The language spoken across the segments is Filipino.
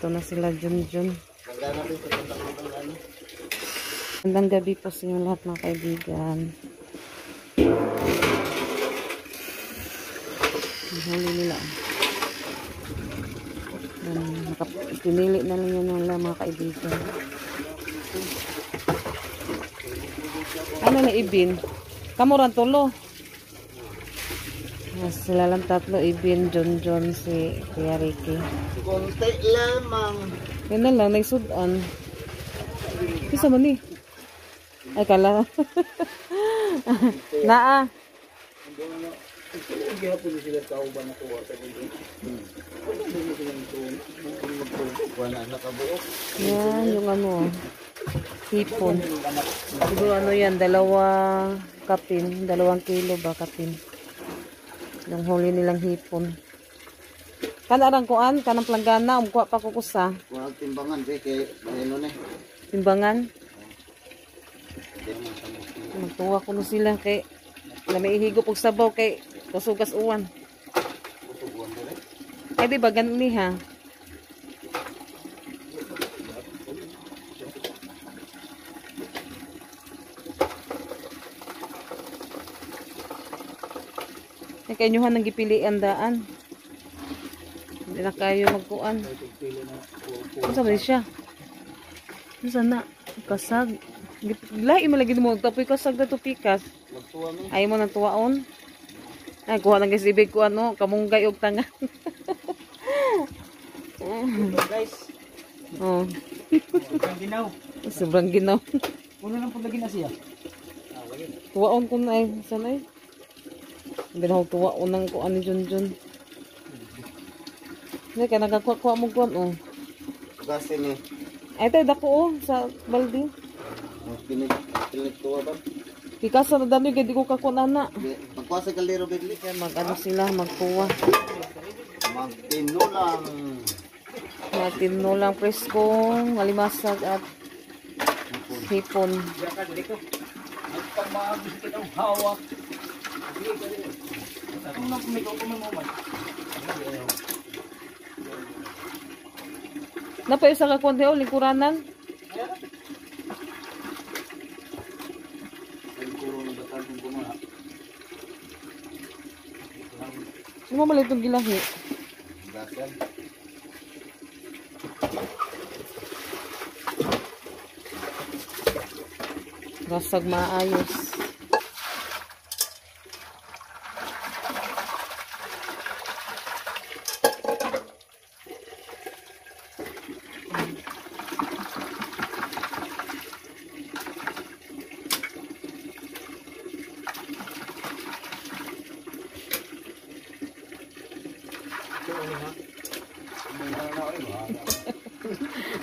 Nandito na sila Junjun. Magandang gabi po sa inyo lahat mga kaibigan. Huli nila. Pinili na lang yan nila mga kaibigan. Ano na Ibin? Kamuran tulo. Sila lang tatlo, Ibin, Junjun, si Kuya Ricky. Konti lamang. Yan na lang, naisudan. Isa mo ni? Ay, kala. Naa. Hindi po sila kauban na kuha sa dito. Wala nakabuok. Yan, yung ano. Hipon. Siguro ano yan, 2 kapin. 2 kilo ba kapin. Yung huli nilang hipon. Kanarang kuan, kanang planggana, umkuha pa kukusa. Wala timbangan, kay ano na. Timbangan. Magtuwa ko no sila kay lamay ihigop og sabaw kay kasugas uwan. Ay di ba ganun ni ha? Ay kanyuhan nang gipilian daan. Hindi na kayo magkuan. Ano ba siya? Ano sana? Kasag. Lahi mo lagi mo. Tapoy kasag na to pikas. Ayaw mo ng tuwaon. Ay, kuha lang kasi ibig ko ano. Kamunggay og tanga. Guys. Oh. Sobrang ginaw. Sobrang ginaw. Puno lang po lagi na siya. Tuwaon ko na ay. Saan ay? Hindi na ako tuwaon ng kuan ni Junjun. Hindi ka nagkakuha mo kuan oh. Gasin eh. Ay tayo dako oh. Sa baldi. Pinit tuwa ba? Pikasa na dami kaya di ko kakuha na. Magkuha sa kalero bigli. Mag-ano sila, magkuha. Magtinulang. Tinulang preskong, malimasag at hipon. Hawak. Napay sa kakuha o lingkuranan? Ano mo mali itong gilahi? Gasan. Rasag maayos.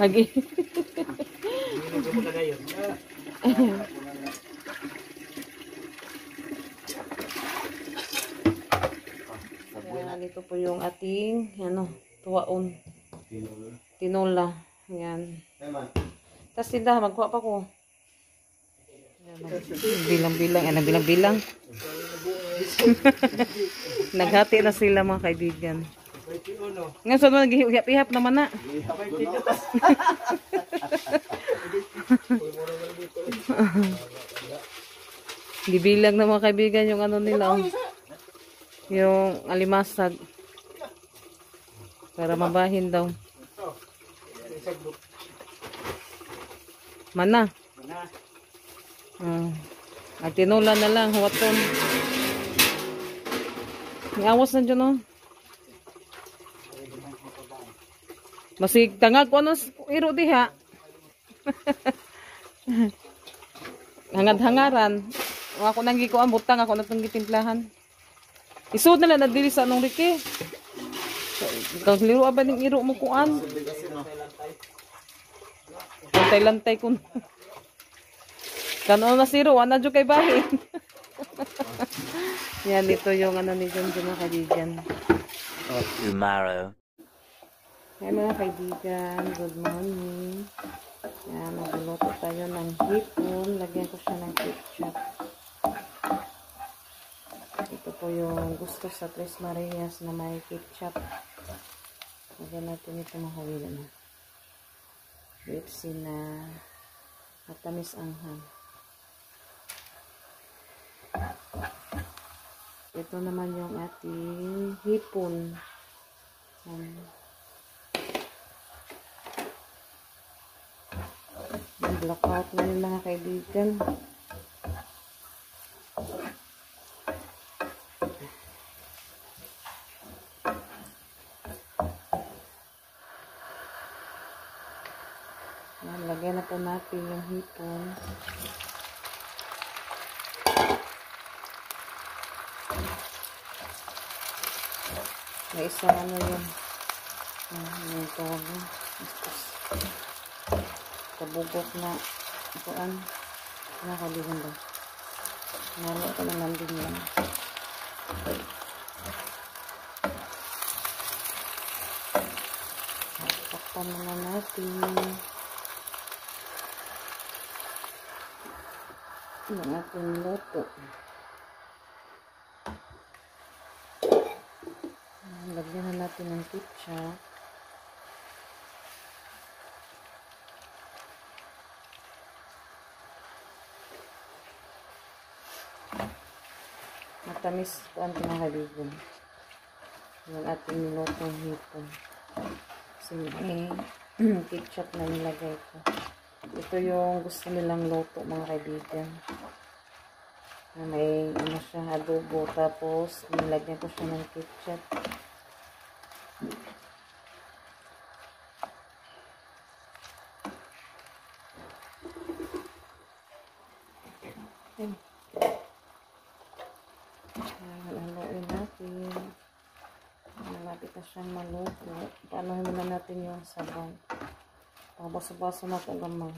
Lagi. Ito po yung ating ano, tuwaon. Tinola. Yan. Tapos tindahan, magkuha pa ko. Bilang-bilang. Ano, bilang-bilang. Naghati na sila mga kaibigan. Ngayon saan mo nag-ihap-ihap naman na. Gibilang na mga kaibigan yung ano nila. Yung alimasag. Para mabahin daw. Mana? At tinula na lang. Huwaton. May awas na dyan oh. Masig tangag ko ano iro diha. Hangad-hangaran. Ako nang gikuan butang ako natong gitimplahan. Isud na lang dili sa anong Ricky. Kang liro ba ning iro mo kuan? Lantay-lantay kun. Kano na siro ana jud kay bahin. Yan dito yung ano ni Junjun na kaibigan. Tomorrow. Hey mga kaibigan, good morning. Yan, magluluto tayo ng hipon. Lagyan ko siya ng ketchup. Ito po yung gusto sa Tres Marias na may ketchup. Lagyan natin ito mahawila na. KFC na matamis anghang. Ito naman yung ating hipon. Blackout na yung mga kaibigan. Lagyan na po natin yung hipon. May isang ano yun. Yung tawag yun. Kabugok na itoan. Nakalihan daw. Nalo ko na nandun yan. Takpan naman natin. Ang ating loto. Lagyan na natin ng ketchup. Matamis po ang pinakaligon. Yung ating nilotong hipon. Kasi may ketchup na nilagay ko. Ito yung gusto nilang loto mga kaibigan. May ano siya, adobo. Tapos nilagyan ko siya ng ketchup. Haluin natin. Malapit na siyang maluto. Paanohin muna natin yung sabaw. Baso-baso na ito gamang.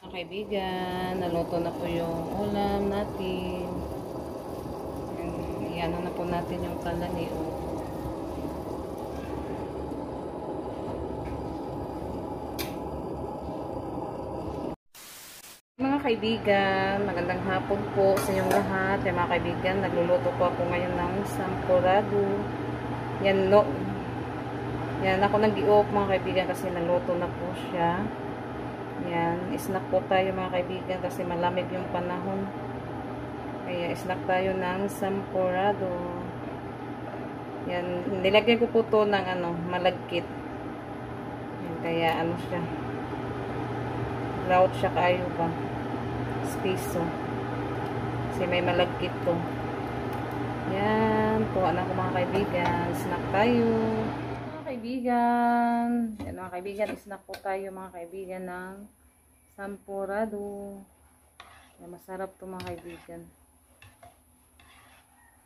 Mga kaibigan, naluto na po yung ulam natin. Iyan na po natin yung kalaniyo. Mga kaibigan, magandang hapon po sa inyong lahat. Mga kaibigan, nagluluto po ako ngayon ng sampurado. Yan, no. Yan, ako nag-i-off mga kaibigan kasi naluto na po siya. Yan, snack po tayo mga kaibigan kasi malamig yung panahon. Kaya snack tayo ng sampurado. Yan, nilagyan ko po to ng malagkit. Yan, kaya ano siya. Laut siya kayo ba? Spiso. Kasi may malagkit to. Yan. Kuha na ko mga kaibigan. Snack tayo. Mga kaibigan. Yan mga kaibigan. Snack po tayo mga kaibigan ng sampurado. Yan, masarap to mga kaibigan.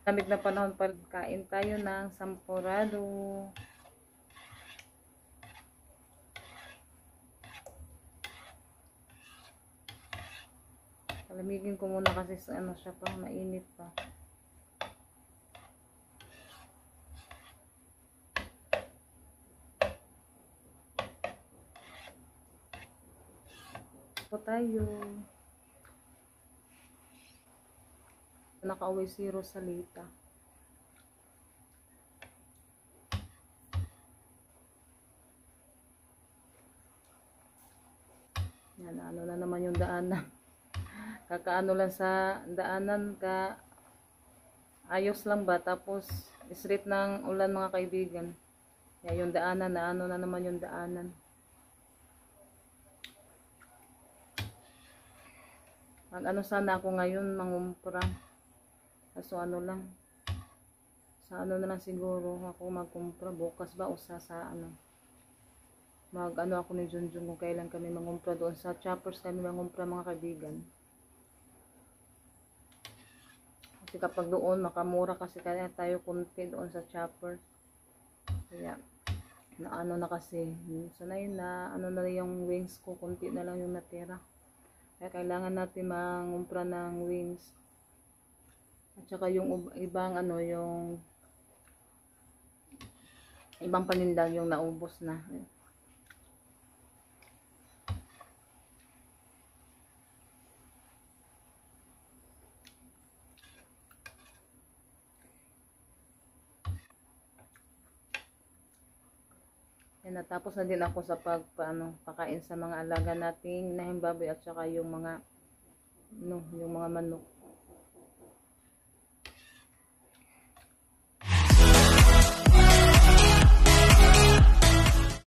Lamig na panahon pagkain tayo ng sampurado. Palamigin ko muna kasi sa siya pa, mainit pa. Po tayo. Naka-uwi si Rosalita. Yan, ano na naman yung daanan. Kakaano lang sa daanan ka ayos lang ba tapos straight ng ulan mga kaibigan. Yan yung daanan na ano na naman yung daanan. Mag-ano sana ako ngayon mangumpra. Kaso ano lang. Sa ano na lang siguro ako magkumpra bukas ba o sa mag-ano ako ni Junjun kung kailan kami mangumpra doon sa Choppers kami mangumpra mga kaibigan. Kasi kapag doon makamura kasi kaya tayo kunti doon sa Choppers. Kaya naano na kasi sanay na ano na yung wings ko, kunti na lang yung natira. Kaya kailangan natin mangumpra ng wings. At saka yung ibang yung ibang paninda yung naubos na. natapos na din ako sa pakain sa mga alaga nating nahimbabay at saka yung mga yung mga manok.